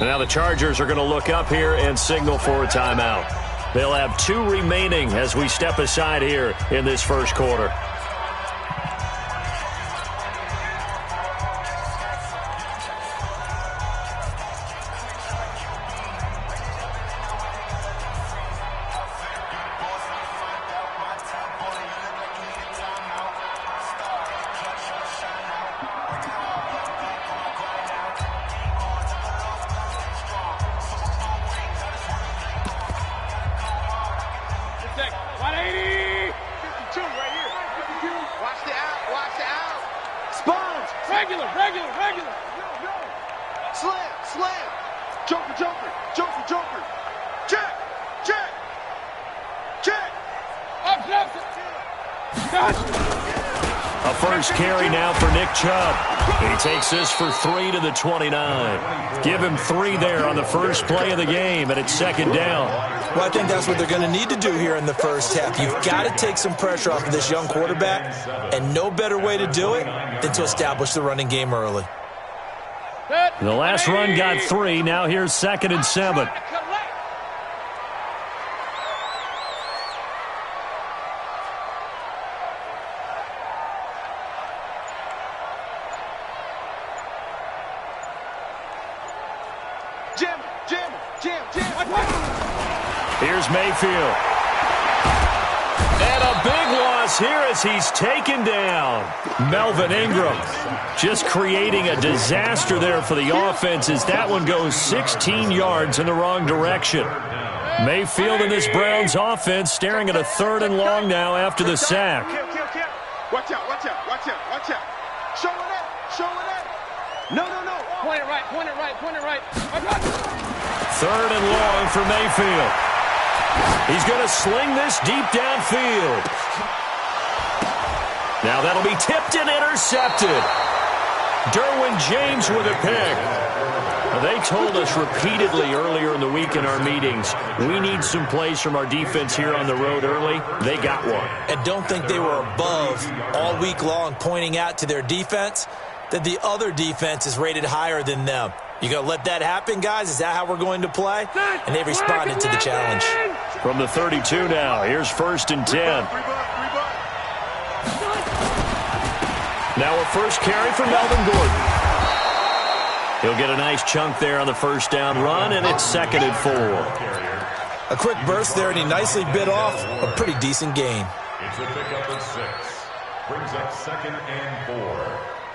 And now the Chargers are going to look up here and signal for a timeout. They'll have 2 remaining as we step aside here in this first quarter. A first carry now for Nick Chubb. He takes this for 3 to the 29. Give him 3 there on the first play of the game, and it's second down. Well, I think that's what they're going to need to do here in the first half. You've got to take some pressure off of this young quarterback, and no better way to do it than to establish the running game early. The last run got 3. Now here's 2nd and 7. Here's Mayfield. And a big loss here as he's taken down. Melvin Ingram just creating a disaster there for the offense as that one goes 16 yards in the wrong direction. Mayfield and this Browns offense staring at a 3rd and long now after the sack. Watch out, watch out, watch out, watch out. Show it up, show it up. No. Point it right, point it right, point it right. 3rd and long for Mayfield. He's going to sling this deep downfield. Now that'll be tipped and intercepted. Derwin James with a pick. They told us repeatedly earlier in the week in our meetings, we need some plays from our defense here on the road early. They got one. And don't think they were above all week long pointing out to their defense that the other defense is rated higher than them. You going to let that happen, guys? Is that how we're going to play? And they responded to the challenge. From the 32 now, here's 1st and 10. Now a first carry for Melvin Gordon. He'll get a nice chunk there on the first down run, and it's 2nd and 4. A quick burst there, and he nicely bit off a pretty decent gain. It's a pickup of 6. Brings up 2nd and 4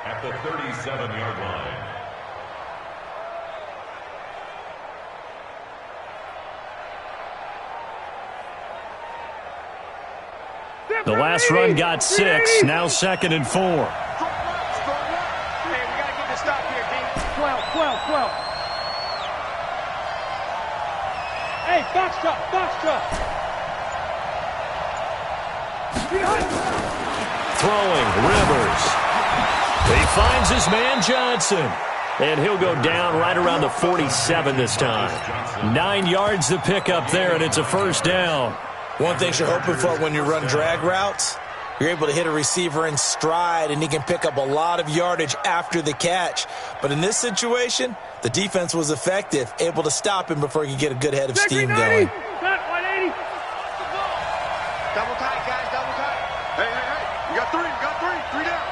at the 37-yard line. The last run got 6. Now 2nd and 4. Hey, we got to get this stop here, D. 12. Hey, box truck. Throwing, Rivers. He finds his man Johnson. And he'll go down right around the 47 this time. 9 yards to pick up there, and it's a first down. One thing you're hoping for when you run drag routes, you're able to hit a receiver in stride, and he can pick up a lot of yardage after the catch. But in this situation, the defense was effective, able to stop him before he could get a good head of steam going. 180. Double tight, guys, double tight. Hey. You got 3. 3 down.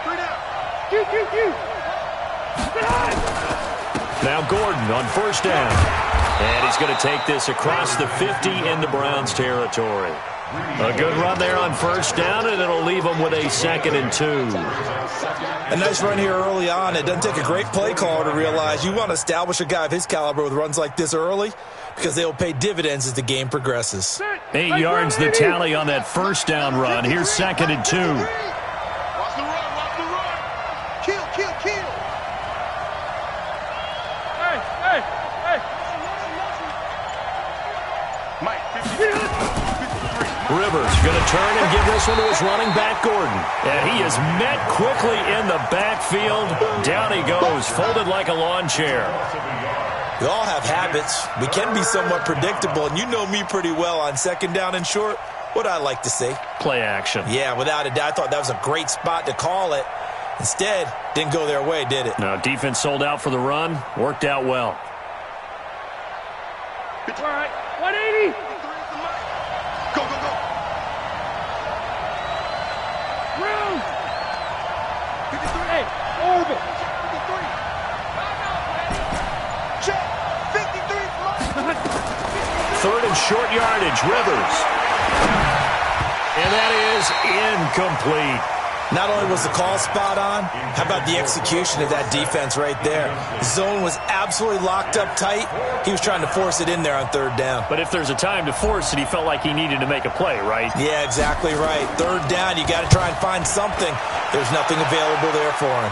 Now Gordon on first down. And he's going to take this across the 50 into Browns territory. A good run there on first down, and it'll leave them with a 2nd and 2. A nice run here early on. It doesn't take a great play caller to realize you want to establish a guy of his caliber with runs like this early because they will pay dividends as the game progresses. 8 yards the tally on that first down run. Here's 2nd and 2. Watch the run. Kill. Hey. Mike, 53. Rivers going to turn and give this one to his running back, Gordon. And he is met quickly in the backfield. Down he goes, folded like a lawn chair. We all have habits. We can be somewhat predictable, and you know me pretty well on 2nd down and short. What I like to see? Play action. Yeah, without a doubt. I thought that was a great spot to call it. Instead, didn't go their way, did it? No, defense sold out for the run. Worked out well. All right, 180. Go, go, go. Room. 53. Hey, orbit. 53. Check. 53. Third and short yardage, Rivers. And that is incomplete. Not only was the call spot on, how about the execution of that defense right there? The zone was absolutely locked up tight. He was trying to force it in there on third down. But if there's a time to force it, he felt like he needed to make a play, right? Yeah, exactly right. Third down, you got to try and find something. There's nothing available there for him.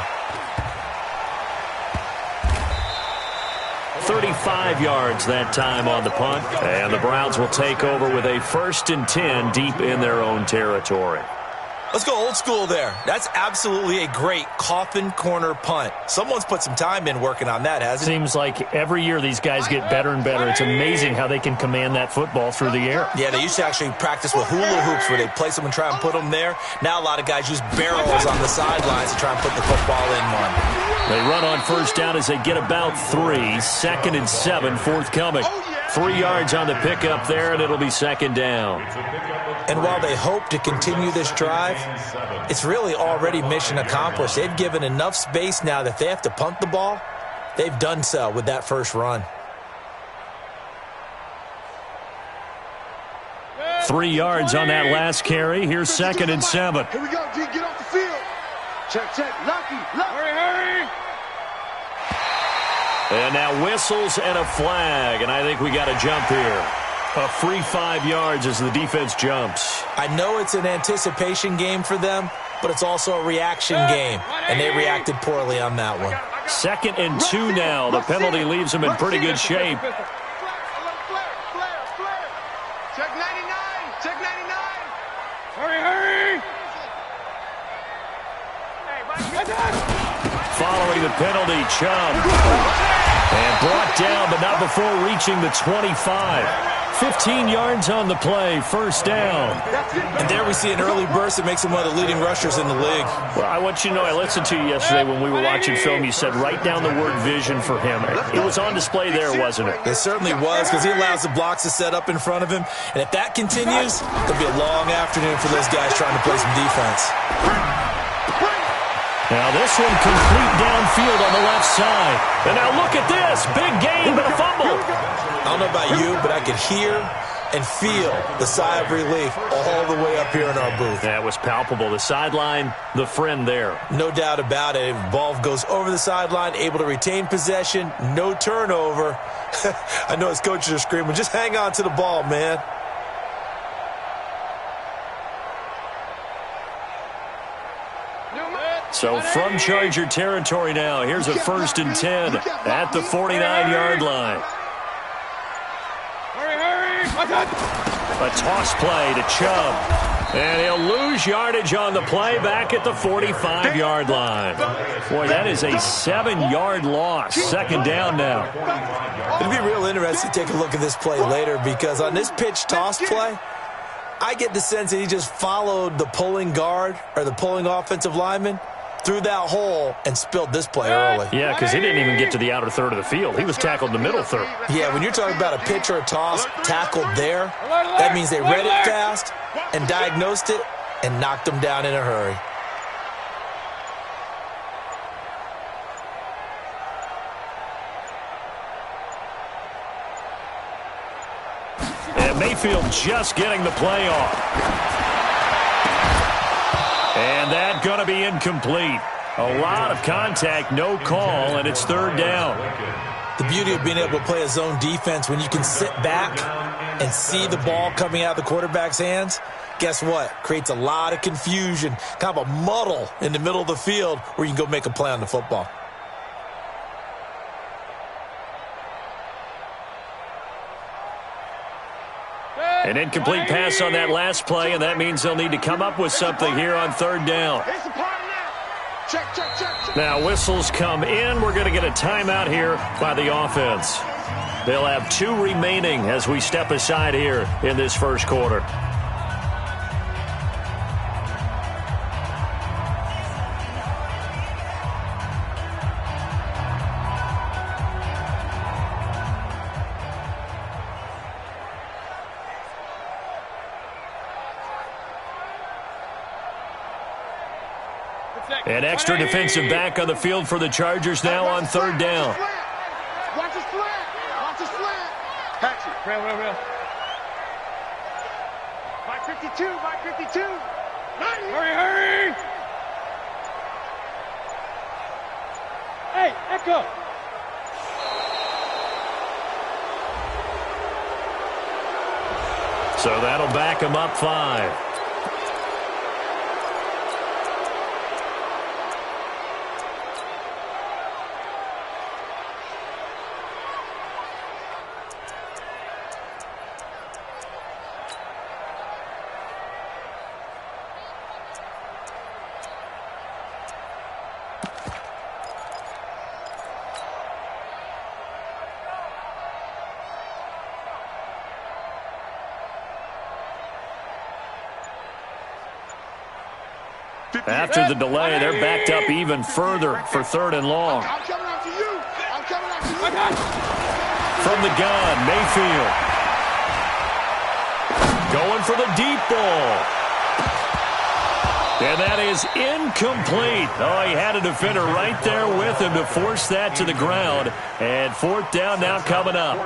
35 yards that time on the punt. And the Browns will take over with a 1st and 10 deep in their own territory. Let's go old school there. That's absolutely a great coffin corner punt. Someone's put some time in working on that, hasn't it? Seems like every year these guys get better and better. It's amazing how they can command that football through the air. Yeah, they used to actually practice with hula hoops where they place them and try and put them there. Now a lot of guys use barrels on the sidelines to try and put the football in one. They run on first down as they get about 3. 2nd and 7 forthcoming. 3 yards on the pickup there, and it'll be 2nd down. And while they hope to continue this drive, it's really already mission accomplished. They've given enough space now that if they have to punt the ball, they've done so with that first run. 3 yards on that last carry. Here's 2nd and 7. Here we go, G. Get off the field. Check, check. Lucky. Hurry, hurry. And now whistles and a flag, and I think we got a jump here. A free 5 yards as the defense jumps. I know it's an anticipation game for them, but it's also a reaction game, and they reacted poorly on that one. 2nd and 2 now. The penalty leaves them in pretty good shape. Check 99. Check 99. Hurry, hurry. Following the penalty, Chubb. And brought down, but not before reaching the 25. 15 yards on the play, 1st down. And there we see an early burst that makes him one of the leading rushers in the league. Well, I want you to know, I listened to you yesterday when we were watching film. You said write down the word vision for him. It was on display there, wasn't it? It certainly was, because he allows the blocks to set up in front of him. And if that continues, it'll be a long afternoon for those guys trying to play some defense. Now this one complete downfield on the left side. And now look at this. Big gain, but a fumble. I don't know about you, but I could hear and feel the sigh of relief all the way up here in our booth. That was palpable. The sideline, the friend there. No doubt about it. Ball goes over the sideline, able to retain possession, no turnover. I know his coaches are screaming, just hang on to the ball, man. So from Charger territory now, here's a 1st and 10 at the 49-yard line. A toss play to Chubb. And he'll lose yardage on the play back at the 45-yard line. Boy, that is a 7-yard loss. 2nd down now. It'll be real interesting to take a look at this play later, because on this pitch toss play, I get the sense that he just followed the pulling guard or the pulling offensive lineman through that hole and spilled this play early. Yeah, because he didn't even get to the outer third of the field. He was tackled in the middle third. Yeah, when you're talking about a pitch or a toss tackled there, that means they read it fast and diagnosed it and knocked him down in a hurry. And Mayfield just getting the play off. And that going to be incomplete. A lot of contact, no call, and it's 3rd down. The beauty of being able to play a zone defense when you can sit back and see the ball coming out of the quarterback's hands, guess what? Creates a lot of confusion, kind of a muddle in the middle of the field where you can go make a play on the football. An incomplete pass on that last play, and that means they'll need to come up with something here on 3rd down. Now whistles come in. We're going to get a timeout here by the offense. They'll have 2 remaining as we step aside here in this first quarter. An extra defensive back on the field for the Chargers now on third down. Watch his slant. Watch his slant. Catch it. Real. By 52. Hurry. Hey, Echo. So that'll back him up 5. After the delay, they're backed up even further for third and long. I'm coming after you. From the gun, Mayfield. Going for the deep ball. And that is incomplete. Oh, he had a defender right there with him to force that to the ground. And fourth down now coming up.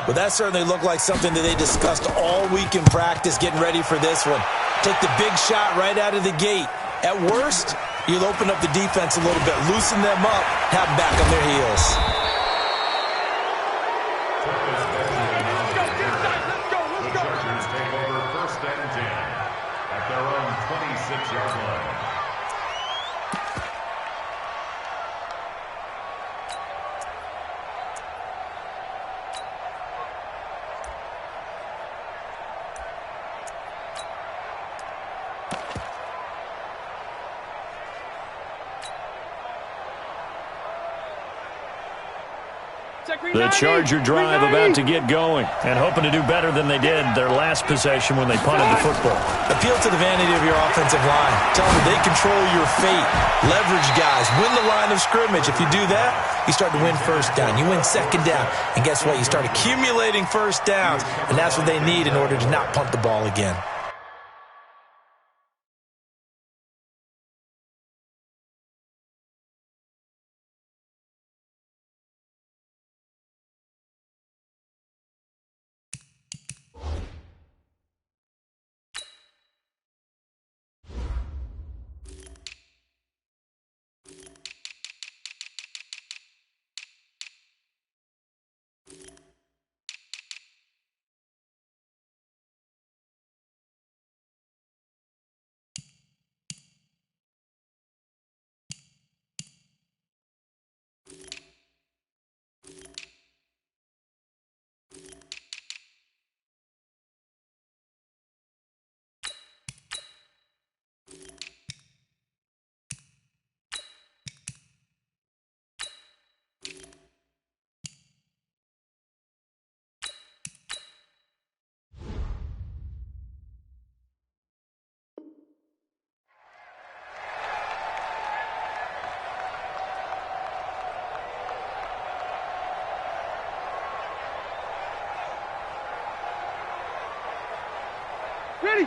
Well, that certainly looked like something that they discussed all week in practice, getting ready for this one. Take the big shot right out of the gate. At worst, you'll open up the defense a little bit, loosen them up, have them back on their heels. The Chargers take over first and 10 at their own 26-yard line. The Charger drive about to get going and hoping to do better than they did their last possession when they punted the football. Appeal to the vanity of your offensive line. Tell them they control your fate. Leverage guys. Win the line of scrimmage. If you do that, you start to win first down. You win second down. And guess what? You start accumulating first downs. And that's what they need in order to not punt the ball again.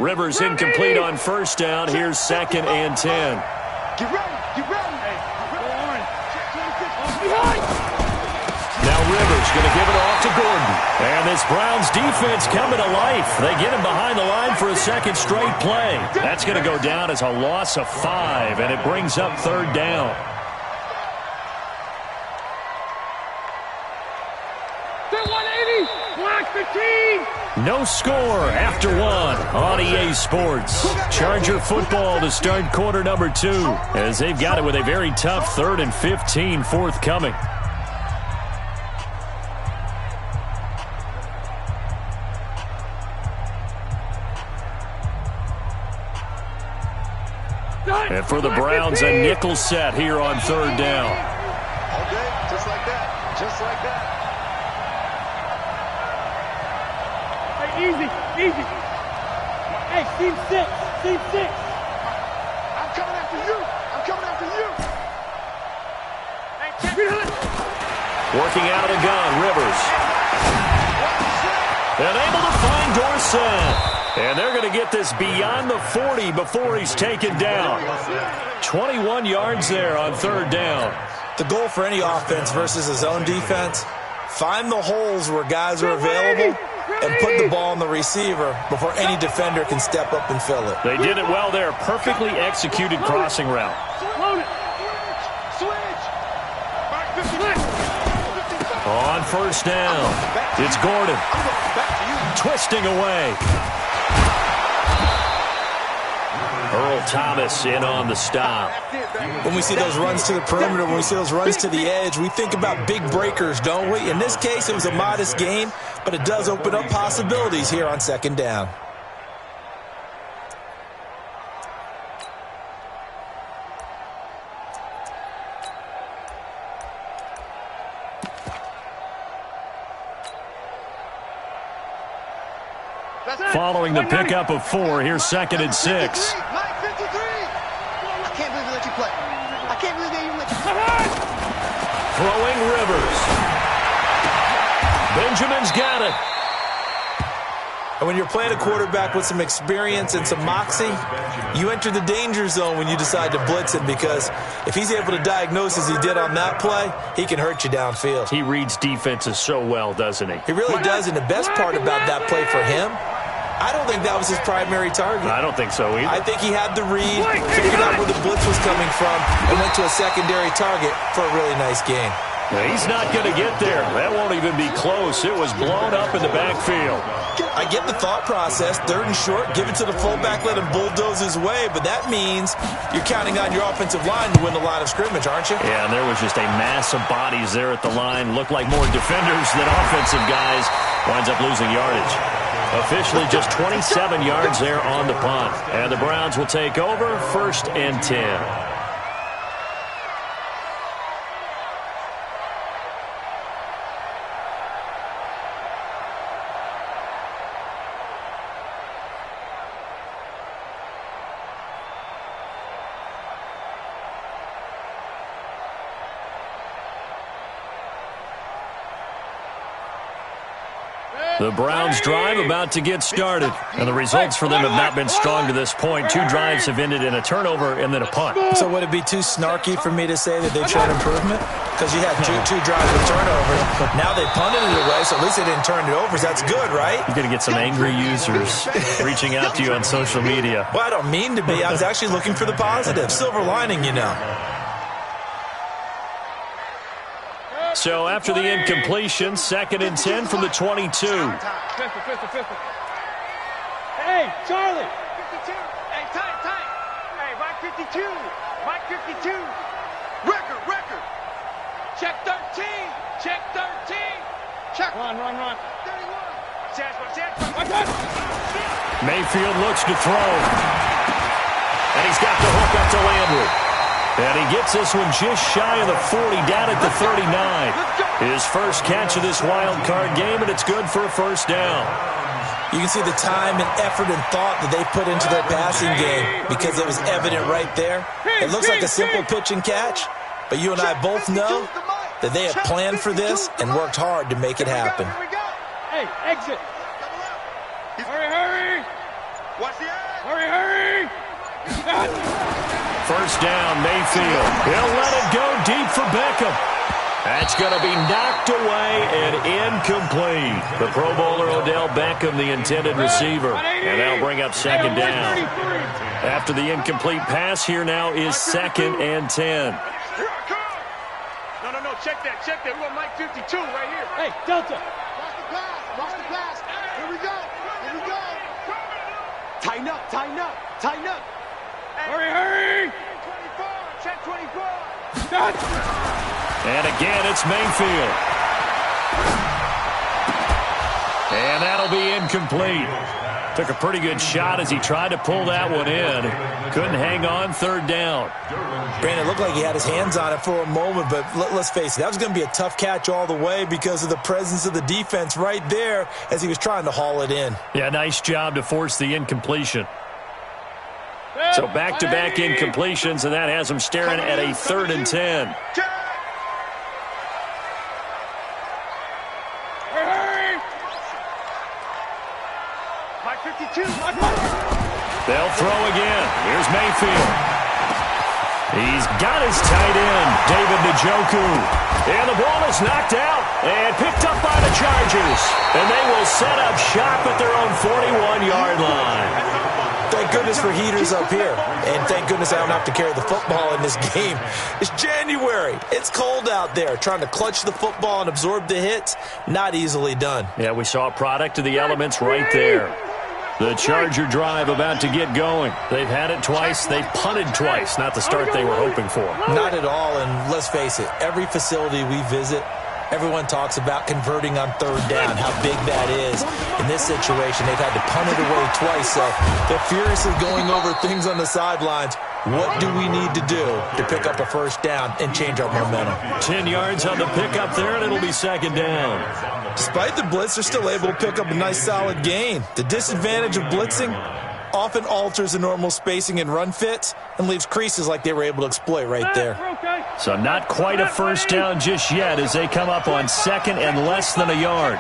Rivers incomplete on first down. Here's second and 10. Get ready. Now Rivers going to give it off to Gordon. And this Browns defense coming to life. They get him behind the line for a second straight play. That's going to go down as a loss of 5, and it brings up third down. No score after 1 on EA Sports. Charger football to start quarter number 2 as they've got it with a very tough 3rd and 15 forthcoming. And for the Browns, a nickel set here on third down. Okay, just like that. Just like that. Easy. Hey, team 6. I'm coming after you. Working out of the gun, Rivers. And able to find Dorsett. And they're going to get this beyond the 40 before he's taken down. 21 yards there on third down. The goal for any offense versus his own defense, find the holes where guys are available and put the ball on the receiver before any defender can step up and fill it. They did it well there. Perfectly executed crossing route. On first down, it's Gordon. Twisting away. Earl Thomas in on the stop. When we see those runs to the perimeter, when we see those runs to the edge, we think about big breakers, don't we? In this case, it was a modest game, but it does open up possibilities here on second down. Following the pickup of 4, here's 2nd and 6. I can't believe they let you play. I can't believe they even let you play. Throwing Rivers. Benjamin's got it. And when you're playing a quarterback with some experience and some moxie, you enter the danger zone when you decide to blitz him, because if he's able to diagnose as he did on that play, he can hurt you downfield. He reads defenses so well, doesn't he? He really does, and the best part about that play for him, I don't think that was his primary target. I don't think so either. I think he had the read, figured out where the blitz was coming from, and went to a secondary target for a really nice gain. Now, he's not going to get there. That won't even be close. It was blown up in the backfield. I get the thought process. 3rd and short, give it to the fullback, let him bulldoze his way, but that means you're counting on your offensive line to win the line of scrimmage, aren't you? Yeah, and there was just a mass of bodies there at the line. Looked like more defenders than offensive guys. Winds up losing yardage. Officially just 27 yards there on the punt. And the Browns will take over 1st and 10. The Browns drive about to get started, and the results for them have not been strong to this point. 2 drives have ended in a turnover and then a punt. So would it be too snarky for me to say that they showed improvement? Because you had two drives with turnovers. Now they punted it away, so at least they didn't turn it over. So that's good, right? You're going to get some angry users reaching out to you on social media. Well, I don't mean to be. I was actually looking for the positive. Silver lining, you know. So after the incompletion, 2nd and 10 from the 22. Pistol. Hey, Charlie. 52. Hey, tight. Hey, Mike 52. Mike 52. Record. Check 13. Check 13. Check. Run. 31. Mayfield looks to throw. And he's got the hook up to Landry. And he gets this one just shy of the 40, down at the 39. His first catch of this wild card game, and it's good for a first down. You can see the time and effort and thought that they put into their passing game, because it was evident right there. It looks like a simple pitch and catch, but you and I both know that they have planned for this and worked hard to make it happen. Hey, exit. Hurry. Watch the edge. Hurry. First down, Mayfield. He'll let it go deep for Beckham. That's going to be knocked away and incomplete. The Pro Bowler Odell Beckham, the intended receiver. And that'll bring up 2nd down. After the incomplete pass, here now is 2nd and 10. No, check that. We want Mike 52 right here. Hey, Delta. Watch the pass. Here we go. Tighten up. Hurry. 24. Check 24. And again, it's Mayfield. And that'll be incomplete. Took a pretty good shot as he tried to pull that one in. Couldn't hang on, 3rd down. Brandon, it looked like he had his hands on it for a moment, but let's face it, that was going to be a tough catch all the way because of the presence of the defense right there as he was trying to haul it in. Yeah, nice job to force the incompletion. So back-to-back incompletions, and that has him staring at a 3rd and 10. Mike 52. They'll throw again. Here's Mayfield. He's got his tight end, David Njoku. And the ball is knocked out and picked up by the Chargers. And they will set up shop at their own 41-yard line. Thank goodness for heaters up here. And thank goodness I don't have to carry the football in this game. It's January. It's cold out there. Trying to clutch the football and absorb the hits, not easily done. Yeah, we saw a product of the elements right there. The Charger drive about to get going. They've had it twice. They've punted twice. Not the start they were hoping for. Not at all, and let's face it, every facility we visit, everyone talks about converting on third down, how big that is. In this situation, they've had to punt it away twice, so they're furiously going over things on the sidelines. What do we need to do to pick up a first down and change our momentum? 10 yards on the pickup there, and it'll be second down. Despite the blitz, they're still able to pick up a nice solid gain. The disadvantage of blitzing often alters the normal spacing and run fits and leaves creases like they were able to exploit right there. So not quite a first down just yet as they come up on second and less than a yard.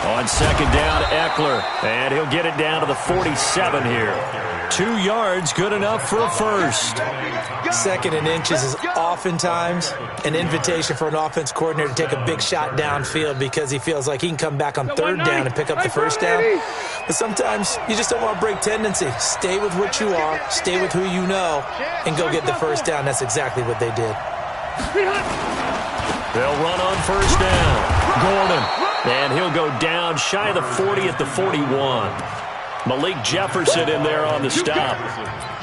On second down, Eckler, and he'll get it down to the 47 here. 2 yards, good enough for a first. Second and inches is oftentimes an invitation for an offense coordinator to take a big shot downfield because he feels like he can come back on third down and pick up the first down. But sometimes you just don't want to break tendency. Stay with what you are, stay with who you know, and go get the first down. That's exactly what they did. They'll run on first down. Gordon, and he'll go down shy of the 40 at the 41. Malik Jefferson in there on the stop.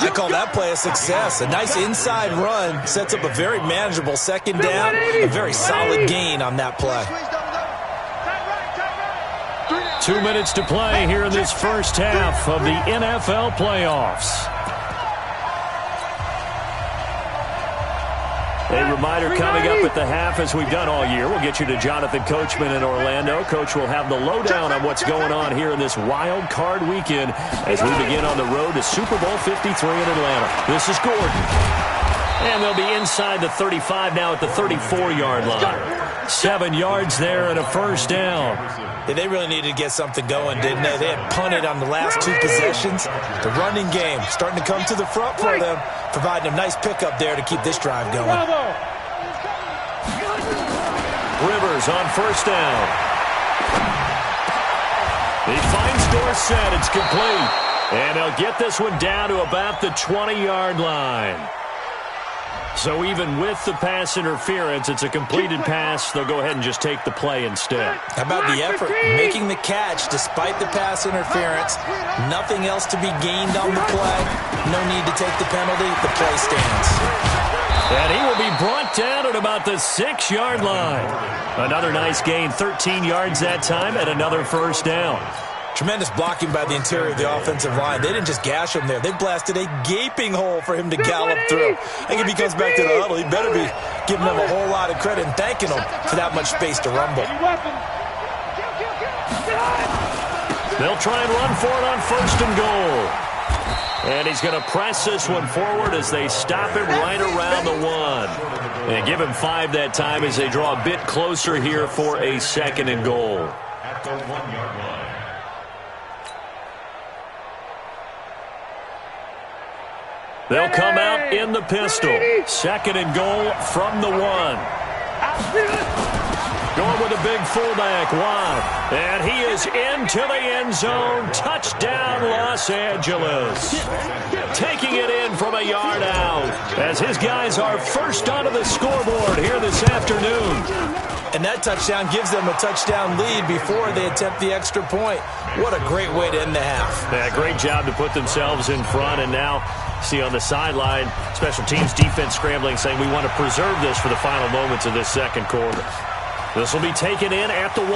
I call that play a success. A nice inside run sets up a very manageable second down. A very solid gain on that play. 2 minutes to play here in this first half of the NFL playoffs. A reminder coming up at the half, as we've done all year. We'll get you to Jonathan Coachman in Orlando. Coach will have the lowdown on what's going on here in this wild card weekend as we begin on the road to Super Bowl 53 in Atlanta. This is Gordon. And they'll be inside the 35 now at the 34-yard line. 7 yards there and a first down. Yeah, they really needed to get something going, didn't they? They had punted on the last 2 possessions. The running game starting to come to the front for them, providing a nice pickup there to keep this drive going. Rivers on first down. He finds Dorsett. It's complete. And they'll get this one down to about the 20-yard line. So even with the pass interference, it's a completed pass. They'll go ahead and just take the play instead. How about the effort? Making the catch despite the pass interference. Nothing else to be gained on the play. No need to take the penalty. The play stands. And he will be brought down at about the 6-yard line. Another nice gain, 13 yards that time, and another first down. Tremendous blocking by the interior of the offensive line. They didn't just gash him there. They blasted a gaping hole for him to gallop through. I think if he comes back to the huddle, he better be giving them a whole lot of credit and thanking them for that much space to rumble. They'll try and run for it on first and goal. And he's going to press this one forward as they stop him right around the 1. And give him 5 that time as they draw a bit closer here for a second and goal. At the 1-yard line. They'll come out in the pistol. Second and goal from the 1. Going with a big fullback, wide. And he is into the end zone. Touchdown, Los Angeles. Taking it in from a yard out as his guys are first onto the scoreboard here this afternoon. And that touchdown gives them a touchdown lead before they attempt the extra point. What a great way to end the half. Yeah, great job to put themselves in front. And now, see on the sideline, special teams defense scrambling, saying we want to preserve this for the final moments of this second quarter. This will be taken in at the 1.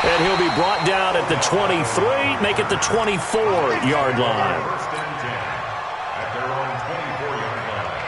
And he'll be brought down at the 23, make it the 24-yard line. At their own 24-yard line.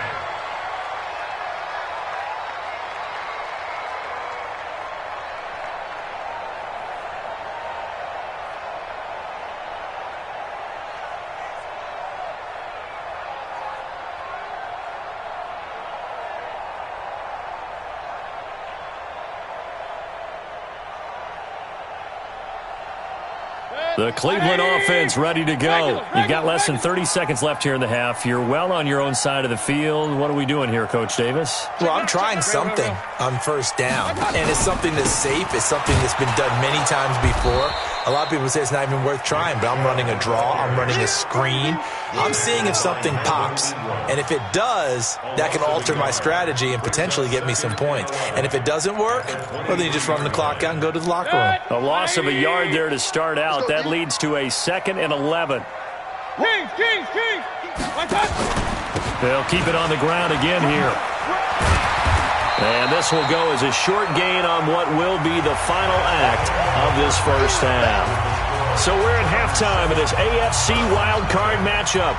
The Cleveland offense ready to go. You've got less than 30 seconds left here in the half. You're well on your own side of the field. What are we doing here, Coach Davis? Well, I'm trying something on first down, and it's something that's safe. It's something that's been done many times before. A lot of people say it's not even worth trying, but I'm running a draw. I'm running a screen. I'm seeing if something pops, and if it does, that can alter my strategy and potentially get me some points. And if it doesn't work, well, then you just run the clock out and go to the locker room. A loss of a yard there to start out. That leads to a 2nd and 11. Kings. They'll keep it on the ground again here. And this will go as a short gain on what will be the final act of this first half. So we're at halftime of this AFC wildcard matchup.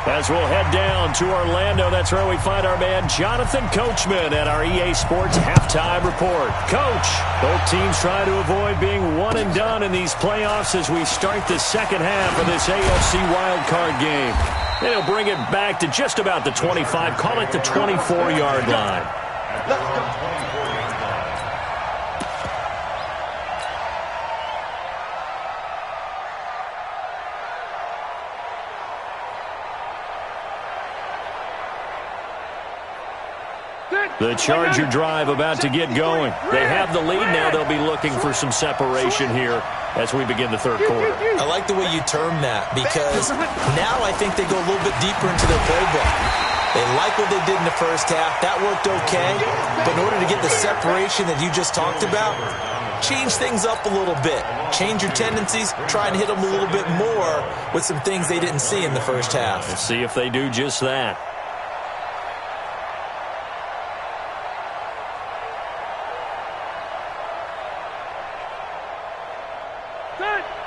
As we'll head down to Orlando, that's where we find our man Jonathan Coachman at our EA Sports Halftime Report. Coach, both teams try to avoid being one and done in these playoffs as we start the second half of this AFC wildcard game. And he'll bring it back to just about the 25, call it the 24-yard line. Let's go. The Charger drive about to get going. They have the lead now. They'll be looking for some separation here as we begin the third quarter. I like the way you term that because now I think they go a little bit deeper into their playbook. They like what they did in the first half. That worked okay. But in order to get the separation that you just talked about, change things up a little bit. Change your tendencies. Try and hit them a little bit more with some things they didn't see in the first half. We'll see if they do just that.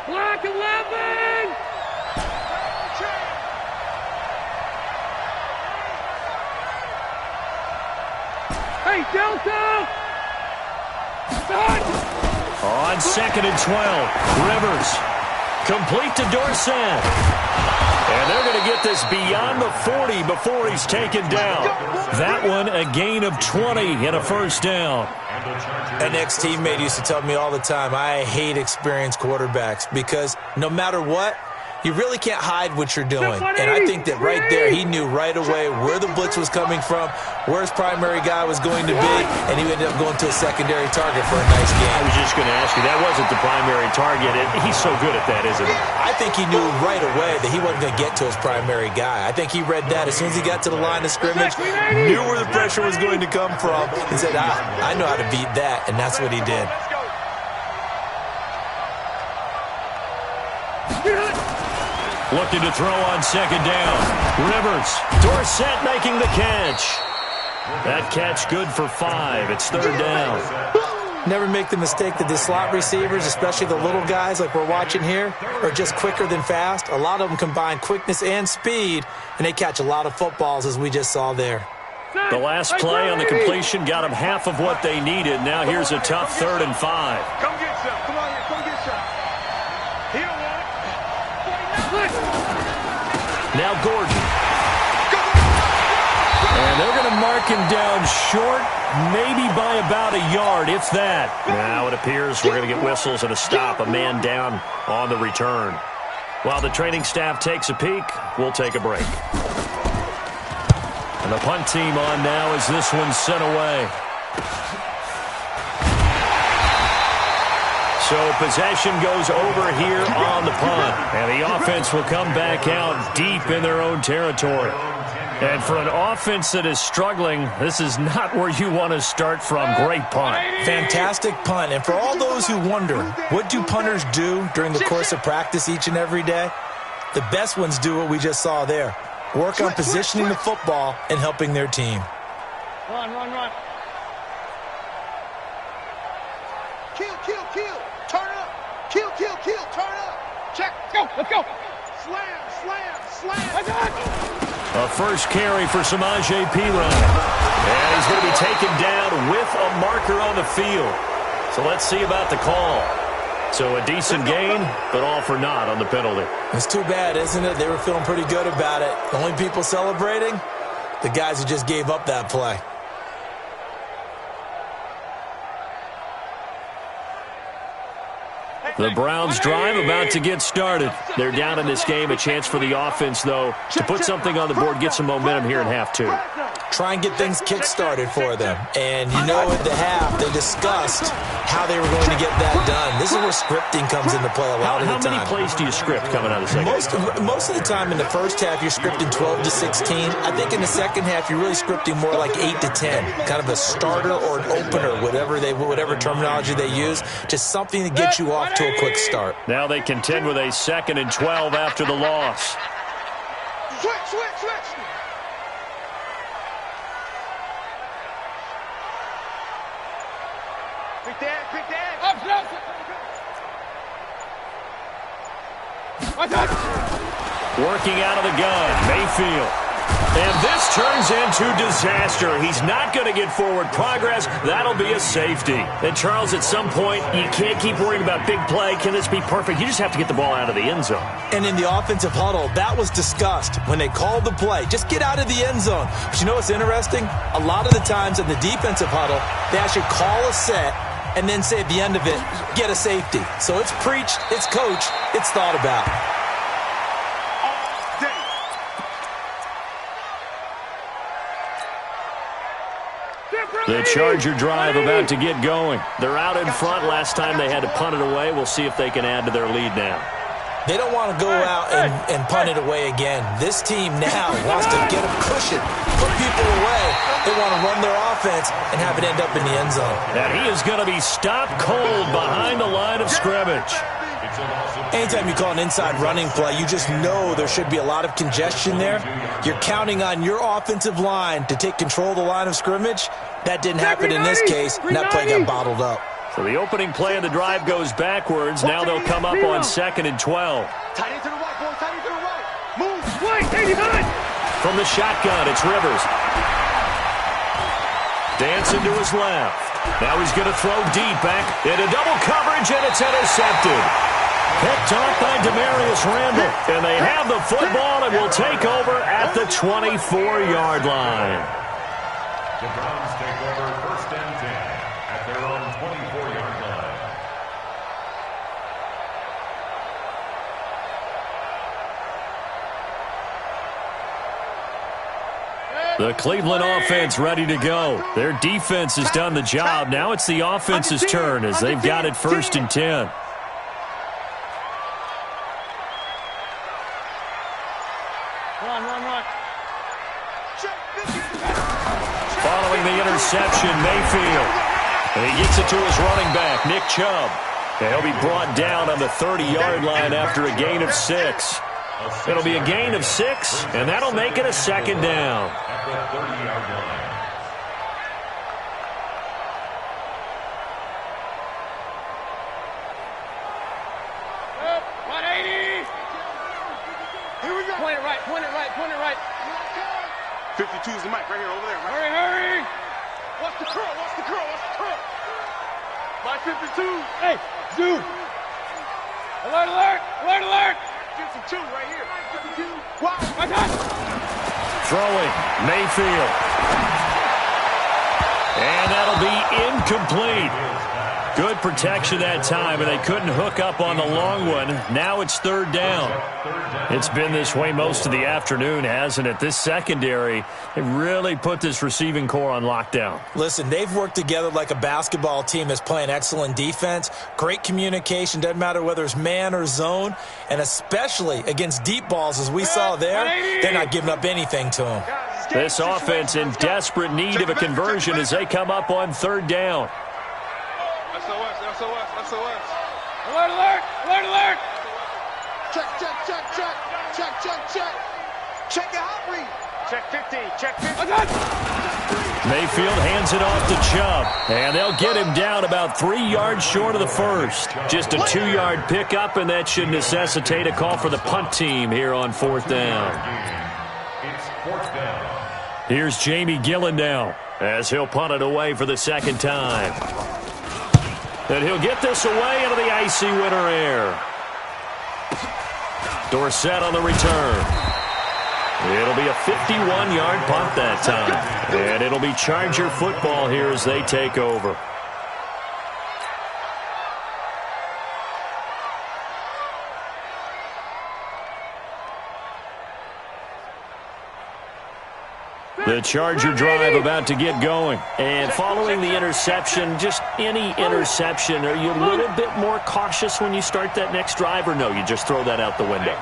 Black 11! Hey, Delta! On 2nd and 12, Rivers. Complete to Dorsett. And they're going to get this beyond the 40 before he's taken down. That one, a gain of 20 and a first down. An ex-teammate used to tell me all the time, I hate experienced quarterbacks because no matter what, you really can't hide what you're doing. And I think that right there, he knew right away where the blitz was coming from, where his primary guy was going to be, and he ended up going to a secondary target for a nice game. I was just going to ask you, that wasn't the primary target. He's so good at that, isn't he? I think he knew right away that he wasn't going to get to his primary guy. I think he read that as soon as he got to the line of scrimmage, knew where the pressure was going to come from, and said, I know how to beat that, and that's what he did. Looking to throw on 2nd down. Rivers. Dorsett making the catch. That catch good for 5. It's 3rd down. Never make the mistake that the slot receivers, especially the little guys like we're watching here, are just quicker than fast. A lot of them combine quickness and speed, and they catch a lot of footballs as we just saw there. The last play on the completion got them half of what they needed. Now here's a tough 3rd and 5. Come get some. Come on here. Come get some. He don't want it. Now Gordon. And they're going to mark him down short, maybe by about a yard, if that. Now it appears we're going to get whistles and a stop, a man down on the return. While the training staff takes a peek, we'll take a break. And the punt team on now as this one's sent away. So possession goes over here on the punt. And the offense will come back out deep in their own territory. And for an offense that is struggling, this is not where you want to start from. Great punt. Fantastic punt. And for all those who wonder, what do punters do during the course of practice each and every day? The best ones do what we just saw there. Work on positioning the football and helping their team. Run. Kill. Turn up. Kill. Turn up. Check. Let's go. Slam. A first carry for Samaje Perine. And he's going to be taken down with a marker on the field. So let's see about the call. So a decent gain, but all for naught on the penalty. It's too bad, isn't it? They were feeling pretty good about it. The only people celebrating, the guys who just gave up that play. The Browns drive about to get started. They're down in this game. A chance for the offense, though, to put something on the board, get some momentum here in half two. Try and get things kick-started for them. And you know at the half, they discussed how they were going to get that done. This is where scripting comes into play a lot of the time. How many plays do you script coming out of the second? Most of the time in the first half, you're scripting 12 to 16. I think in the second half, you're really scripting more like 8 to 10. Kind of a starter or an opener, whatever terminology they use, just something to get you off to a quick start. Now they contend with a 2nd and 12 after the loss. Switch. Pick that. Working out of the gun, Mayfield. And this turns into disaster. He's not going to get forward progress. That'll be a safety. And, Charles, at some point, you can't keep worrying about big play. Can this be perfect? You just have to get the ball out of the end zone. And in the offensive huddle, that was discussed when they called the play. Just get out of the end zone. But you know what's interesting? A lot of the times in the defensive huddle, they actually call a set and then say at the end of it, get a safety. So it's preached, it's coached, it's thought about. The Charger drive about to get going. They're out in front. Last time they had to punt it away. We'll see if they can add to their lead now. They don't want to go out and punt it away again. This team now wants to get a cushion, put people away. They want to run their offense and have it end up in the end zone. And he is going to be stopped cold behind the line of scrimmage. Anytime you call an inside running play, you just know there should be a lot of congestion there. You're counting on your offensive line to take control of the line of scrimmage. That didn't happen in this case, and that play got bottled up. So the opening play of the drive goes backwards. Now they'll come up on 2nd and 12. Tight end to the right, boy. Tight end to the right. Move. Wait, 89. From the shotgun, it's Rivers. Dancing to his left. Now he's going to throw deep back into double coverage, and it's intercepted. Picked off by Demarius Randall. And they have the football and will take over at the 24-yard line. The Browns take over 1st and 10 at their own 24-yard line. The Cleveland offense ready to go. Their defense has done the job. Now it's the offense's turn as they've got it 1st and 10. Run. Following the interception, Mayfield. And he gets it to his running back, Nick Chubb. And he'll be brought down on the 30-yard line after a gain of 6. It'll be a gain of 6, and that'll make it a 2nd down. At the 30-yard line. Here we go. Point it right. 52 is the mic right here, over there. Right? Hurry. What's the curl? My 52. Hey, zoom. Alert. 52 right here. 52. Wow. My God. Throwing, Mayfield. And that'll be incomplete. Good protection that time, and they couldn't hook up on the long one. Now it's 3rd down. It's been this way most of the afternoon, hasn't it? This secondary, they really put this receiving core on lockdown. Listen, they've worked together like a basketball team that's playing excellent defense. Great communication, doesn't matter whether it's man or zone, and especially against deep balls as we saw there, they're not giving up anything to them. This offense in desperate need of a conversion as they come up on 3rd down. SOS. Alert. Check. Check your hot read. Check 15. Mayfield hands it off to Chubb, and they'll get him down about 3 yards short of the first. Just a 2-yard pickup, and that should necessitate a call for the punt team here on 4th down. It's 4th down. Here's Jamie Gillen now as he'll punt it away for the 2nd time. And he'll get this away into the icy winter air. Dorsett on the return. It'll be a 51-yard punt that time. And it'll be Charger football here as they take over. The Charger drive about to get going. And following the interception, just any interception, are you a little bit more cautious when you start that next drive, or no, you just throw that out the window?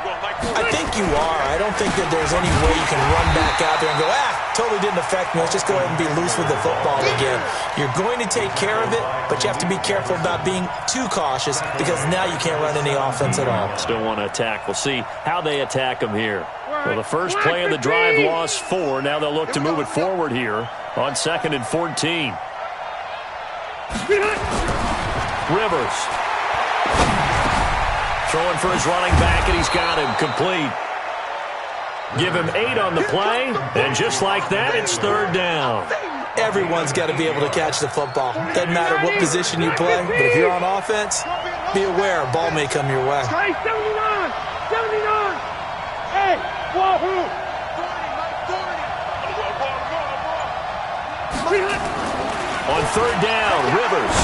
I think you are. I don't think that there's any way you can run back out there and go, totally didn't affect me. Let's just go ahead and be loose with the football again. You're going to take care of it, but you have to be careful about being too cautious because now you can't run any offense at all. Still want to attack. We'll see how they attack them here. Well, the first play of the drive lost 4. Now they'll look to move it forward here on 2nd and 14. Rivers. Throwing for his running back, and he's got him complete. Give him 8 on the play, and just like that, it's 3rd down. Everyone's got to be able to catch the football. Doesn't matter what position you play, but if you're on offense, be aware a ball may come your way. 79! 79! Hey, wahoo! 40, On 3rd down, Rivers.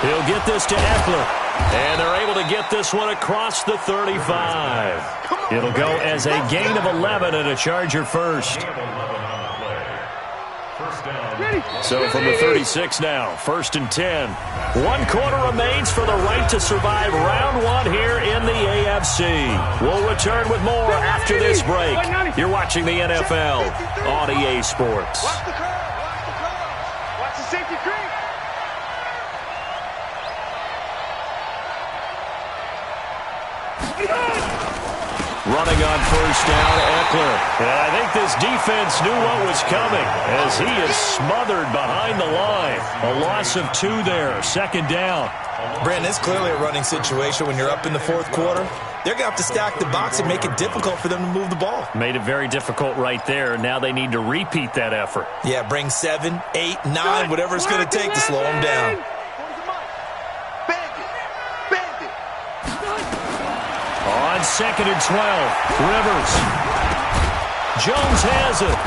He'll get this to Eckler. And they're able to get this one across the 35. It'll go as a gain of 11 and a Charger first. So from the 36 now, 1st and 10. 1 quarter remains for the right to survive round 1 here in the AFC. We'll return with more after this break. You're watching the NFL on EA Sports. Watch the curve! Watch the safety creep! Running on 1st down, Eckler. And I think this defense knew what was coming as he is smothered behind the line. A loss of 2 there, 2nd down. Brandon, it's clearly a running situation when you're up in the 4th quarter. They're going to have to stack the box and make it difficult for them to move the ball. Made it very difficult right there. Now they need to repeat that effort. Yeah, bring 7, 8, 9, whatever it's going to take to slow them down. On 2nd and 12, Rivers. Jones has it.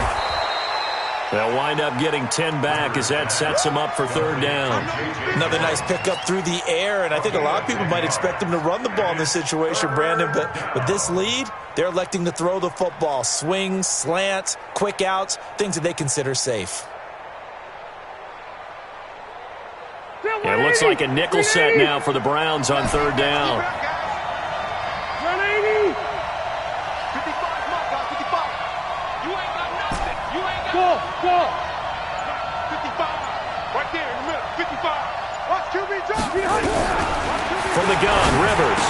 They'll wind up getting 10 back as that sets them up for 3rd down. Another nice pickup through the air, and I think a lot of people might expect them to run the ball in this situation, Brandon, but with this lead, they're electing to throw the football. Swings, slants, quick outs, things that they consider safe. Yeah, it looks like a nickel set now for the Browns on 3rd down. 180! 55, you ain't got nothing. You ain't got go! 55, right there in the middle. 55. Watch QB drop. From the gun, Rivers.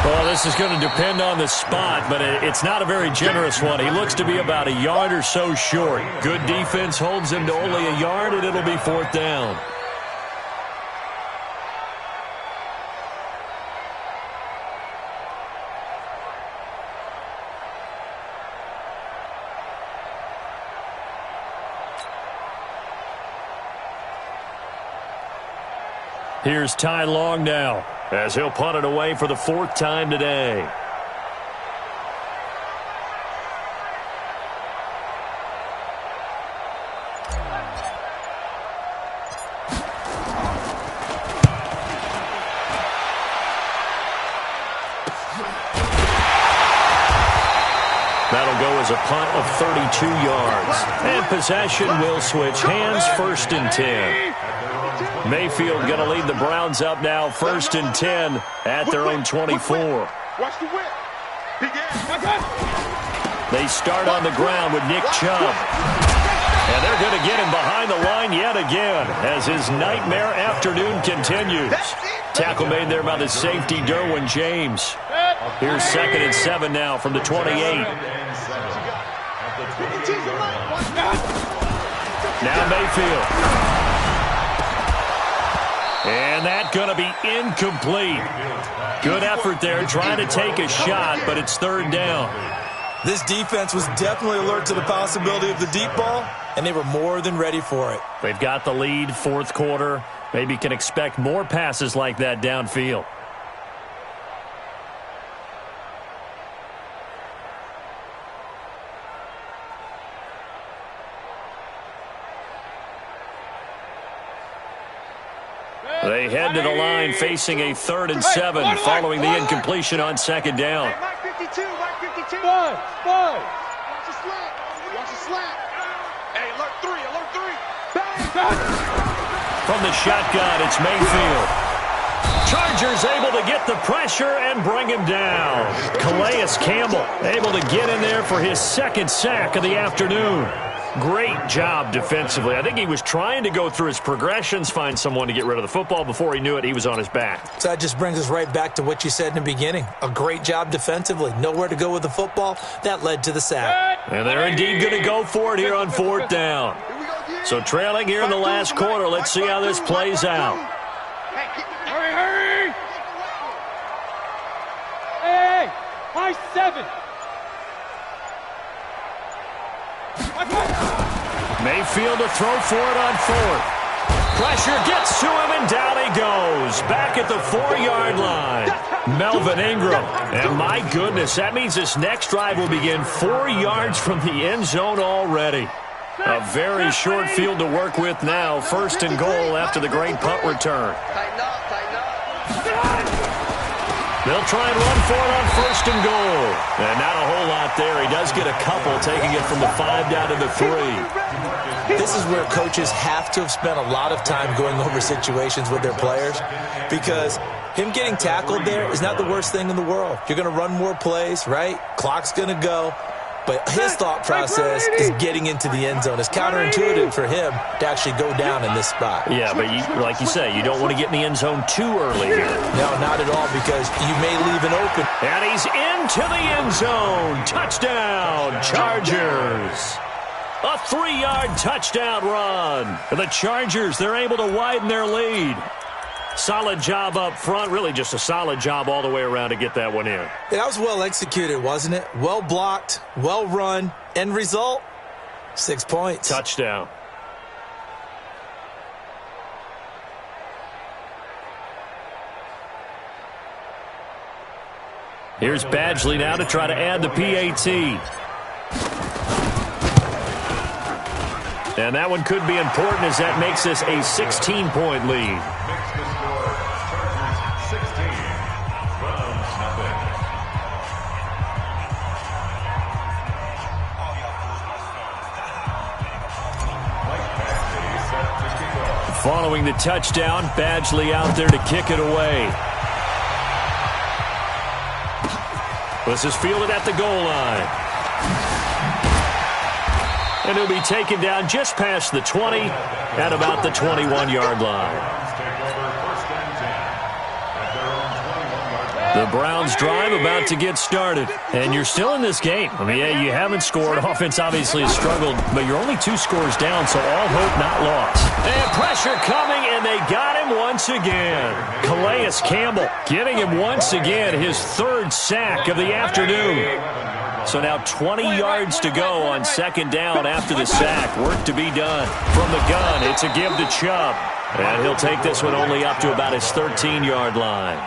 Well, this is going to depend on the spot, but it's not a very generous one. He looks to be about a yard or so short. Good defense holds him to only a yard, and it'll be 4th down. Here's Ty Long now as he'll punt it away for the 4th time today. That'll go as a punt of 32 yards. And possession will switch hands, 1st and 10. Mayfield going to lead the Browns up now, 1st and 10 at their own 24. Watch the whip. They start on the ground with Nick Chubb. And they're going to get him behind the line yet again as his nightmare afternoon continues. Tackle made there by the safety, Derwin James. Here's 2nd and 7 now from the 28. Now Mayfield. And that's going to be incomplete. Good effort there trying to take a shot, but it's 3rd down. This defense was definitely alert to the possibility of the deep ball, and they were more than ready for it. They've got the lead, 4th quarter. Maybe can expect more passes like that downfield. They head to the line facing a 3rd and 7 following the incompletion on 2nd down. Mike 52, Mike 52. Five. Watch the slant. Watch the slant. From the shotgun, it's Mayfield. Chargers able to get the pressure and bring him down. Calais Campbell able to get in there for his second sack of the afternoon. Great job defensively. I think he was trying to go through his progressions, find someone to get rid of the football. Before he knew it, he was on his back. So that just brings us right back to what you said in the beginning. A great job defensively. Nowhere to go with the football. That led to the sack. And they're indeed going to go for it here on fourth down. So trailing here in the last quarter. Let's see how this plays out. Hurry, hurry! Hey, high 7. Mayfield to throw for it on fourth. Pressure gets to him, and down he goes. Back at the 4-yard line. Melvin Ingram. And my goodness, that means this next drive will begin 4 yards from the end zone already. A very short field to work with now. First and goal after the great punt return. Tighten up, tighten up. They'll try and run for it on first and goal. And not a whole lot there. He does get a couple, taking it from the 5 down to the 3. This is where coaches have to have spent a lot of time going over situations with their players, because him getting tackled there is not the worst thing in the world. You're going to run more plays, right? Clock's going to go. But his thought process is getting into the end zone. It's counterintuitive for him to actually go down in this spot. Yeah, but like you say, you don't want to get in the end zone too early here. No, not at all, because you may leave it open. And he's into the end zone. Touchdown, Chargers. A 3-yard touchdown run. And the Chargers, they're able to widen their lead. Solid job up front. Really just a solid job all the way around to get that one in. Yeah, that was well executed, wasn't it? Well blocked, well run. End result, 6 points. Touchdown. Here's Badgley now to try to add the PAT. And that one could be important, as that makes this a 16-point lead. Following the touchdown, Badgley out there to kick it away. This is fielded at the goal line. And he'll be taken down just past the 20 at about the 21-yard line. The Browns drive about to get started. And you're still in this game. I mean, yeah, you haven't scored. Offense obviously has struggled, but you're only 2 scores down, so all hope not lost. And pressure coming, and they got him once again. Calais Campbell getting him once again, his 3rd sack of the afternoon. So now 20 yards to go on second down after the sack. Work to be done. From the gun, it's a give to Chubb. And he'll take this one only up to about his 13-yard line.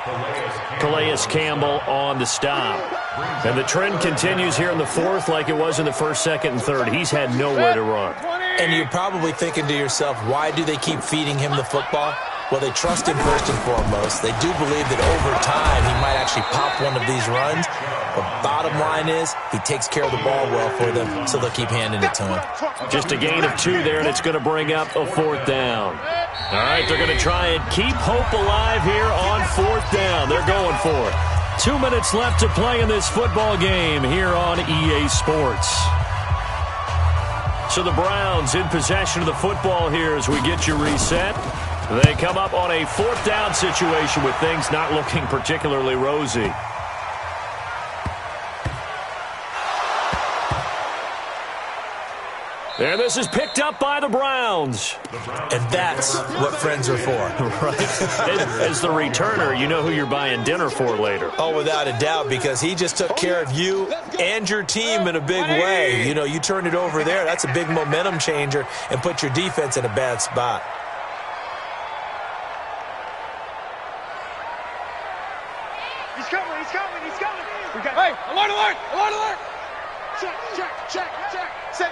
Calais Campbell on the stop. And the trend continues here in the 4th like it was in the 1st, 2nd, and 3rd. He's had nowhere to run. And you're probably thinking to yourself, why do they keep feeding him the football? Well, they trust him first and foremost. They do believe that over time he might actually pop one of these runs. But bottom line is he takes care of the ball well for them, so they'll keep handing it to him. Just a gain of 2 there, and it's going to bring up a 4th down. All right, they're going to try and keep hope alive here on 4th down. They're going for it. 2 minutes left to play in this football game here on EA Sports. So the Browns in possession of the football here as we get you reset. They come up on a 4th down situation with things not looking particularly rosy. And this is picked up by the Browns. And that's what friends are for. Right. As the returner, you know who you're buying dinner for later. Oh, without a doubt, because he just took care of you and your team in a big way. You know, you turned it over there. That's a big momentum changer and put your defense in a bad spot. He's coming, he's coming, he's coming. Hey, alert, alert, alert, alert. Check, check, check, check. Say.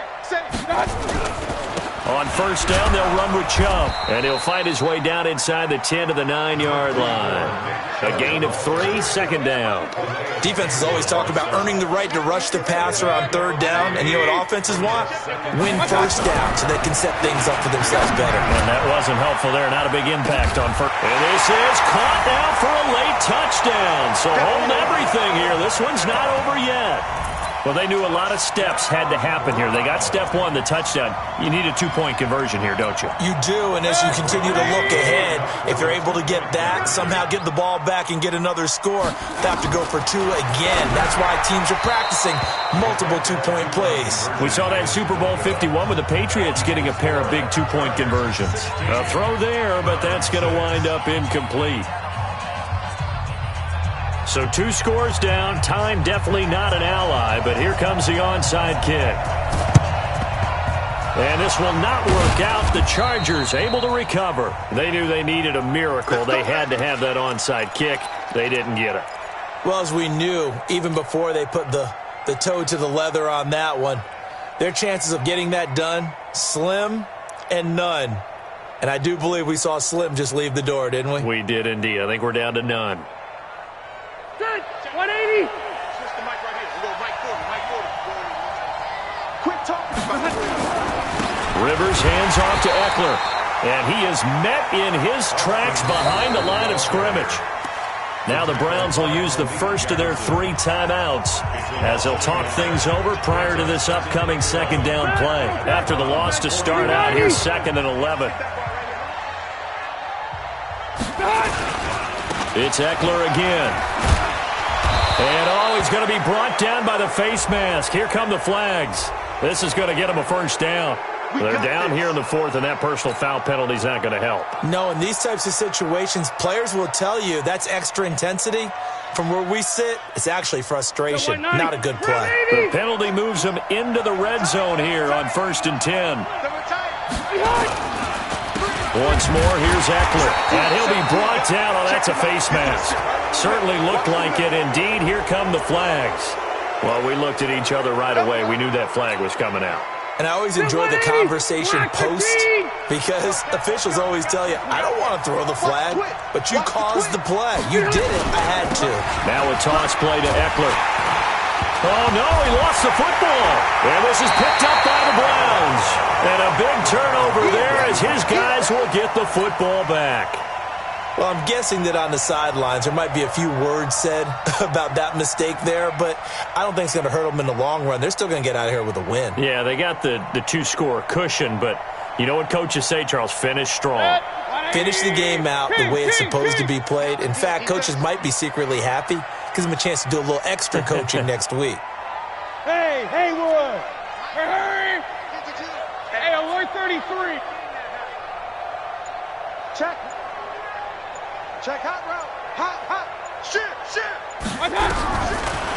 On first down, they'll run with Chubb. And he'll fight his way down inside the 10 to the 9-yard line. A gain of 3, second down. Defenses always talk about earning the right to rush the passer on third down. And you know what offenses want? Win first down so they can set things up for themselves better. And that wasn't helpful there. Not a big impact on first. And this is caught now for a late touchdown. So hold everything here. This one's not over yet. Well, they knew a lot of steps had to happen here. They got step one, the touchdown. You need a two-point conversion here, don't you? You do, and as you continue to look ahead, if you're able to get that, somehow get the ball back and get another score, they have to go for two again. That's why teams are practicing multiple two-point plays. We saw that in Super Bowl 51 with the Patriots getting a pair of big two-point conversions. A throw there, but that's going to wind up incomplete. So 2 scores down. Time definitely not an ally, but here comes the onside kick. And this will not work out. The Chargers able to recover. They knew they needed a miracle. They had to have that onside kick. They didn't get it. Well, as we knew, even before they put the toe to the leather on that one, their chances of getting that done, slim and none. And I do believe we saw Slim just leave the door, didn't we? We did indeed. I think we're down to none. 180. Switch the mic right here. We go right forward. Quick talk. Rivers hands off to Eckler. And he is met in his tracks behind the line of scrimmage. Now the Browns will use the first of their 3 timeouts as they'll talk things over prior to this upcoming second down play. After the loss to start out, here's 2nd and 11. It's Eckler again. And, he's going to be brought down by the face mask. Here come the flags. This is going to get him a first down. They're down here in the 4th, and that personal foul penalty is not going to help. No, in these types of situations, players will tell you that's extra intensity. From where we sit, it's actually frustration, not a good play. The penalty moves him into the red zone here on 1st and 10. Once more, here's Eckler. And he'll be brought down. Oh, that's a face mask. Certainly looked like it. Indeed, here come the flags. Well, we looked at each other right away. We knew that flag was coming out. And I always enjoy the conversation post because officials always tell you, I don't want to throw the flag, but you caused the play. You did it. I had to. Now a toss play to Eckler. Oh, no, he lost the football. And this is picked up by the Browns. And a big turnover there as his guys will get the football back. Well, I'm guessing that on the sidelines there might be a few words said about that mistake there, but I don't think it's going to hurt them in the long run. They're still going to get out of here with a win. Yeah, they got the 2-score cushion, but you know what coaches say, Charles? Finish strong. Finish the game out the way it's supposed to be played. In fact, coaches might be secretly happy. Gives them a chance to do a little extra coaching next week. Hey, Haywood. Hurry. Hey, alert 33. Check. Check hot route. Hot. Shit.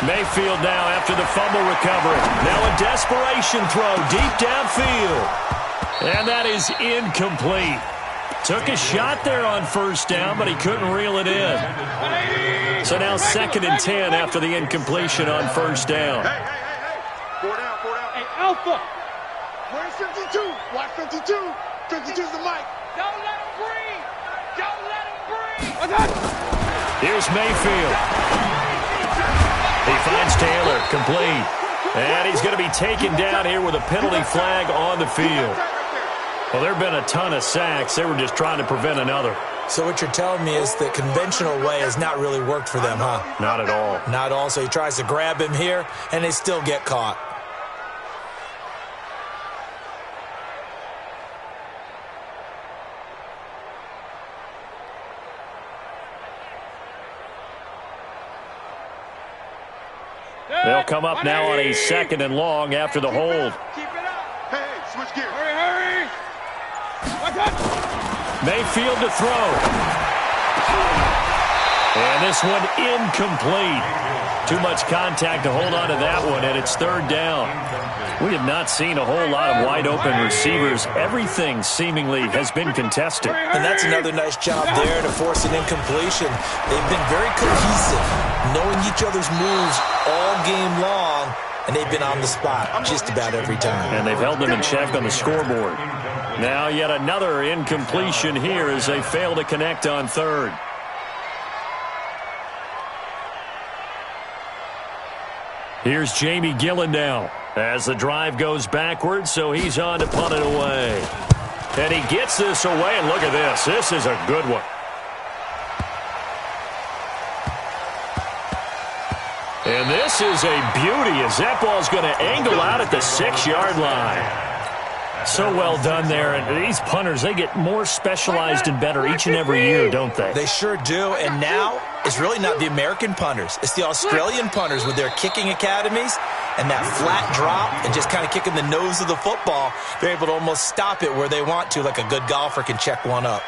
Mayfield now after the fumble recovery. Now a desperation throw deep downfield. And that is incomplete. Took a shot there on first down, but he couldn't reel it in. So now 2nd and 10 after the incompletion on first down. Hey. 4 down. Hey, Alpha. Where's 52? Watch 52. 52's the mic. Don't let him breathe. Here's Mayfield. He finds Taylor, complete. And he's going to be taken down here with a penalty flag on the field. Well, there have been a ton of sacks. They were just trying to prevent another. So what you're telling me is the conventional way has not really worked for them, huh? Not at all. Not at all. So he tries to grab him here, and they still get caught. They'll come up now on a 2nd and long after the hold. Keep it up. Hey, switch gear. Hurry. Mayfield to throw. And this one incomplete. Too much contact to hold on to that one, and it's 3rd down. We have not seen a whole lot of wide-open receivers. Everything seemingly has been contested. And that's another nice job there to force an incompletion. They've been very cohesive, knowing each other's moves all game long, and they've been on the spot just about every time. And they've held them in check on the scoreboard. Now yet another incompletion here as they fail to connect on third. Here's Jamie Gillen now as the drive goes backwards, so he's on to punt it away. And he gets this away, and look at this. This is a good one. And this is a beauty as that ball's going to angle out at the 6-yard line. So well done there. And these punters, they get more specialized and better each and every year, don't they? They sure do. And now it's really not the American punters. It's the Australian punters with their kicking academies and that flat drop and just kind of kicking the nose of the football. They're able to almost stop it where they want to, like a good golfer can check one up.